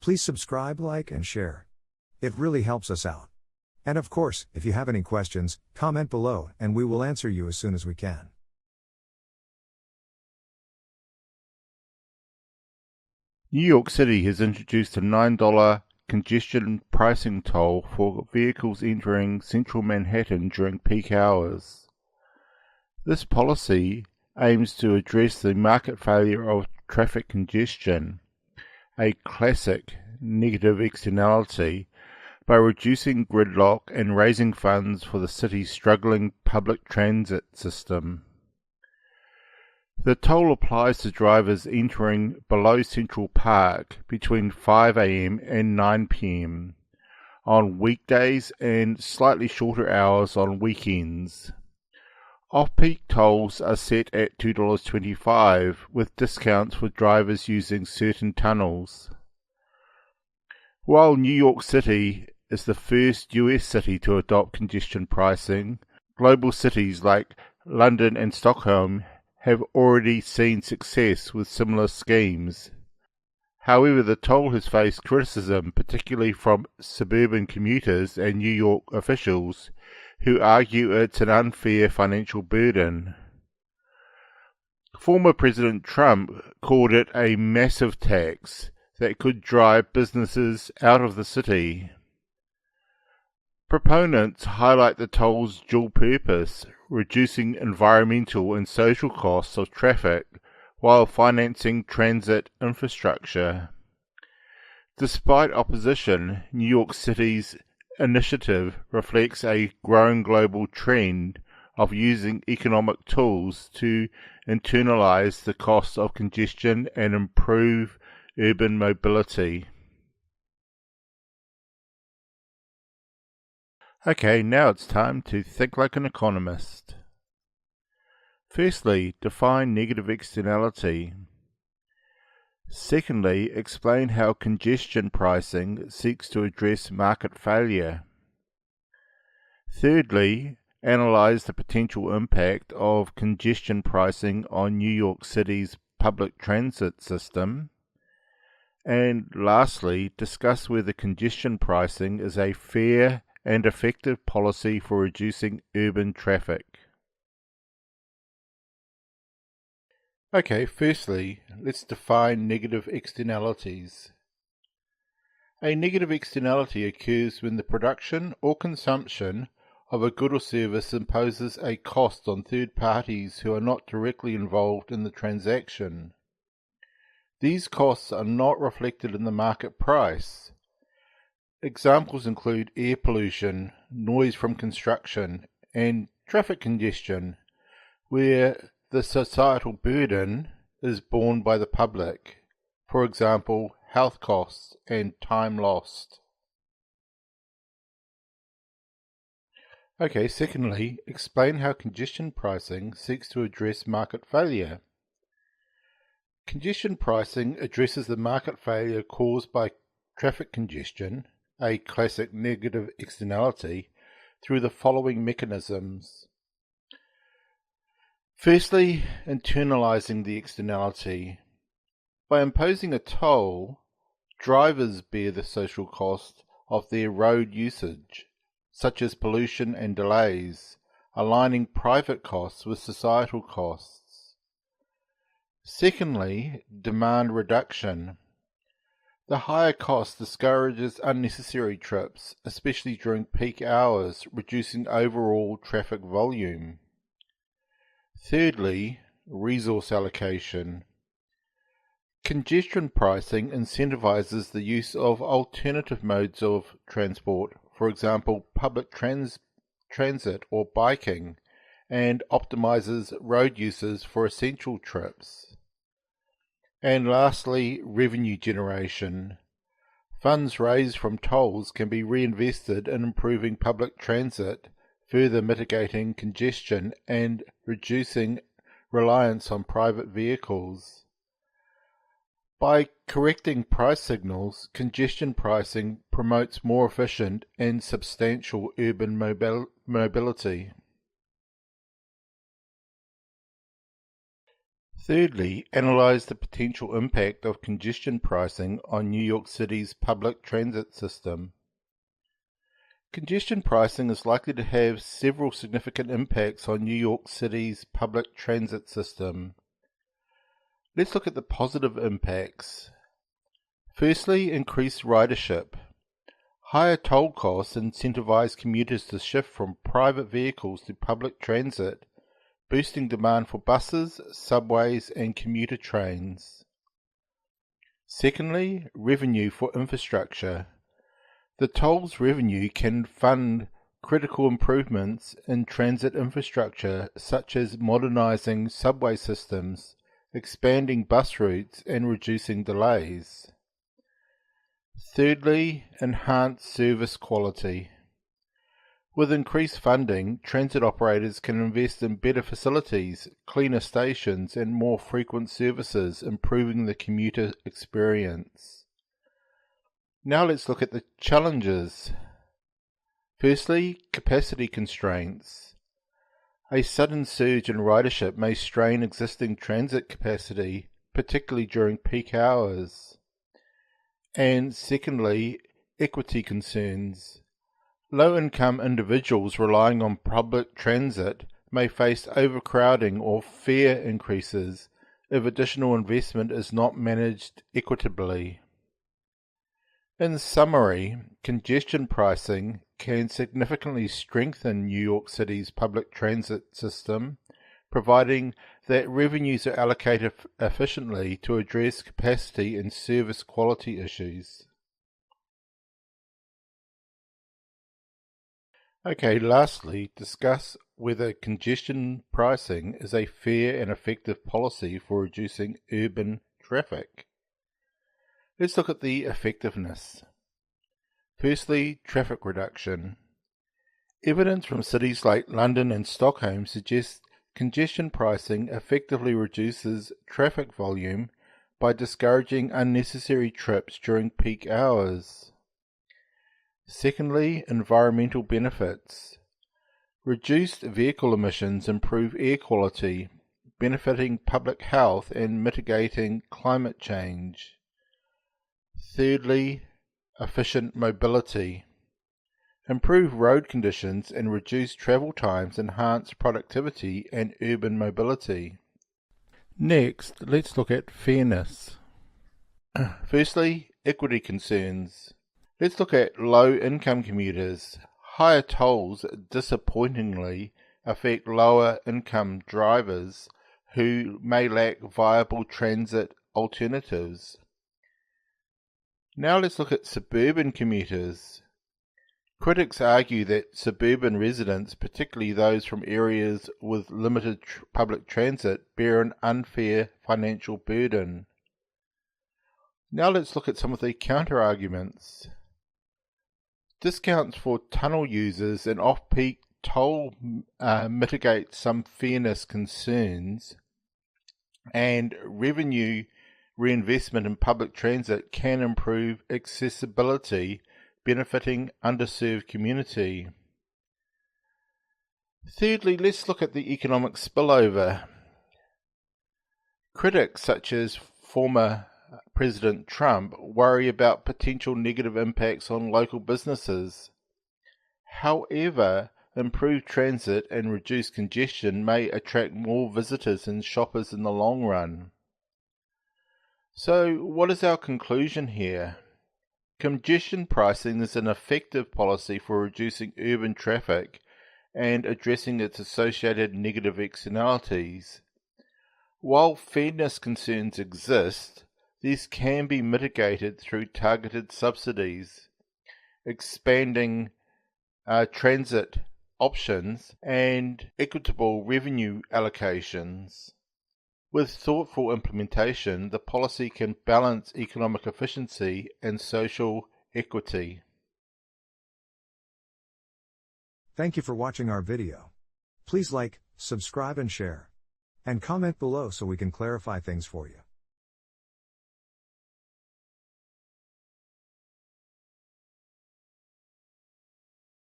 Please subscribe, like, and share. It really helps us out. And of course, if you have any questions, comment below and we will answer you as soon as we can. New York City has introduced a $9 congestion pricing toll for vehicles entering central Manhattan during peak hours. This policy aims to address the market failure of traffic congestion, a classic negative externality, by reducing gridlock and raising funds for the city's struggling public transit system. The toll applies to drivers entering below Central Park between 5 a.m. and 9 p.m. on weekdays and slightly shorter hours on weekends. Off-peak tolls are set at $2.25 with discounts for drivers using certain tunnels. While New York City is the first US city to adopt congestion pricing, global cities like London and Stockholm have already seen success with similar schemes. However, the toll has faced criticism, particularly from suburban commuters and New York officials, who argue it's an unfair financial burden. Former President Trump called it a massive tax that could drive businesses out of the city. Proponents highlight the toll's dual purpose, reducing environmental and social costs of traffic while financing transit infrastructure. Despite opposition, New York City's initiative reflects a growing global trend of using economic tools to internalize the cost of congestion and improve urban mobility. Okay, now it's time to think like an economist. Firstly, define negative externality. Secondly, explain how congestion pricing seeks to address market failure. Thirdly, analyze the potential impact of congestion pricing on New York City's public transit system. And lastly, discuss whether congestion pricing is a fair and effective policy for reducing urban traffic. Okay, firstly, let's define negative externalities. A negative externality occurs when the production or consumption of a good or service imposes a cost on third parties who are not directly involved in the transaction. These costs are not reflected in the market price. Examples include air pollution, noise from construction, and traffic congestion, where the societal burden is borne by the public, for example, health costs and time lost. Okay, secondly, explain how congestion pricing seeks to address market failure. Congestion pricing addresses the market failure caused by traffic congestion, a classic negative externality, through the following mechanisms. Firstly, internalizing the externality. By imposing a toll, drivers bear the social cost of their road usage, such as pollution and delays, aligning private costs with societal costs. Secondly, demand reduction. The higher cost discourages unnecessary trips, especially during peak hours, reducing overall traffic volume. Thirdly, resource allocation. Congestion pricing incentivizes the use of alternative modes of transport, for example, public transit or biking, and optimizes road uses for essential trips. And lastly, revenue generation. Funds raised from tolls can be reinvested in improving public transit, further mitigating congestion and reducing reliance on private vehicles. By correcting price signals, congestion pricing promotes more efficient and substantial urban mobility. Thirdly, analyze the potential impact of congestion pricing on New York City's public transit system. Congestion pricing is likely to have several significant impacts on New York City's public transit system. Let's look at the positive impacts. Firstly, increased ridership. Higher toll costs incentivize commuters to shift from private vehicles to public transit, boosting demand for buses, subways, and commuter trains. Secondly, revenue for infrastructure. The tolls revenue can fund critical improvements in transit infrastructure, such as modernizing subway systems, expanding bus routes, and reducing delays. Thirdly, enhanced service quality. With increased funding, transit operators can invest in better facilities, cleaner stations, and more frequent services, improving the commuter experience. Now let's look at the challenges. Firstly, capacity constraints. A sudden surge in ridership may strain existing transit capacity, particularly during peak hours. And secondly, equity concerns. Low-income individuals relying on public transit may face overcrowding or fare increases if additional investment is not managed equitably. In summary, congestion pricing can significantly strengthen New York City's public transit system, providing that revenues are allocated efficiently to address capacity and service quality issues. Okay, lastly, discuss whether congestion pricing is a fair and effective policy for reducing urban traffic. Let's look at the effectiveness. Firstly, traffic reduction. Evidence from cities like London and Stockholm suggests congestion pricing effectively reduces traffic volume by discouraging unnecessary trips during peak hours. Secondly, environmental benefits. Reduced vehicle emissions improve air quality, benefiting public health and mitigating climate change. Thirdly, efficient mobility. Improve road conditions and reduce travel times enhance productivity and urban mobility. Next, let's look at fairness. Firstly, equity concerns. Let's look at low-income commuters. Higher tolls disappointingly affect lower-income drivers who may lack viable transit alternatives. Now let's look at suburban commuters. Critics argue that suburban residents, particularly those from areas with limited public transit, bear an unfair financial burden. Now let's look at some of the counter-arguments. Discounts for tunnel users and off-peak toll mitigate some fairness concerns, and revenue reinvestment in public transit can improve accessibility, benefiting underserved community. Thirdly, let's look at the economic spillover. Critics such as former President Trump worry about potential negative impacts on local businesses. However, improved transit and reduced congestion may attract more visitors and shoppers in the long run. So, what is our conclusion here? Congestion pricing is an effective policy for reducing urban traffic and addressing its associated negative externalities. While fairness concerns exist, these can be mitigated through targeted subsidies, expanding transit options, and equitable revenue allocations. With thoughtful implementation, the policy can balance economic efficiency and social equity. Thank you for watching our video. Please like, subscribe and share. And comment below so we can clarify things for you.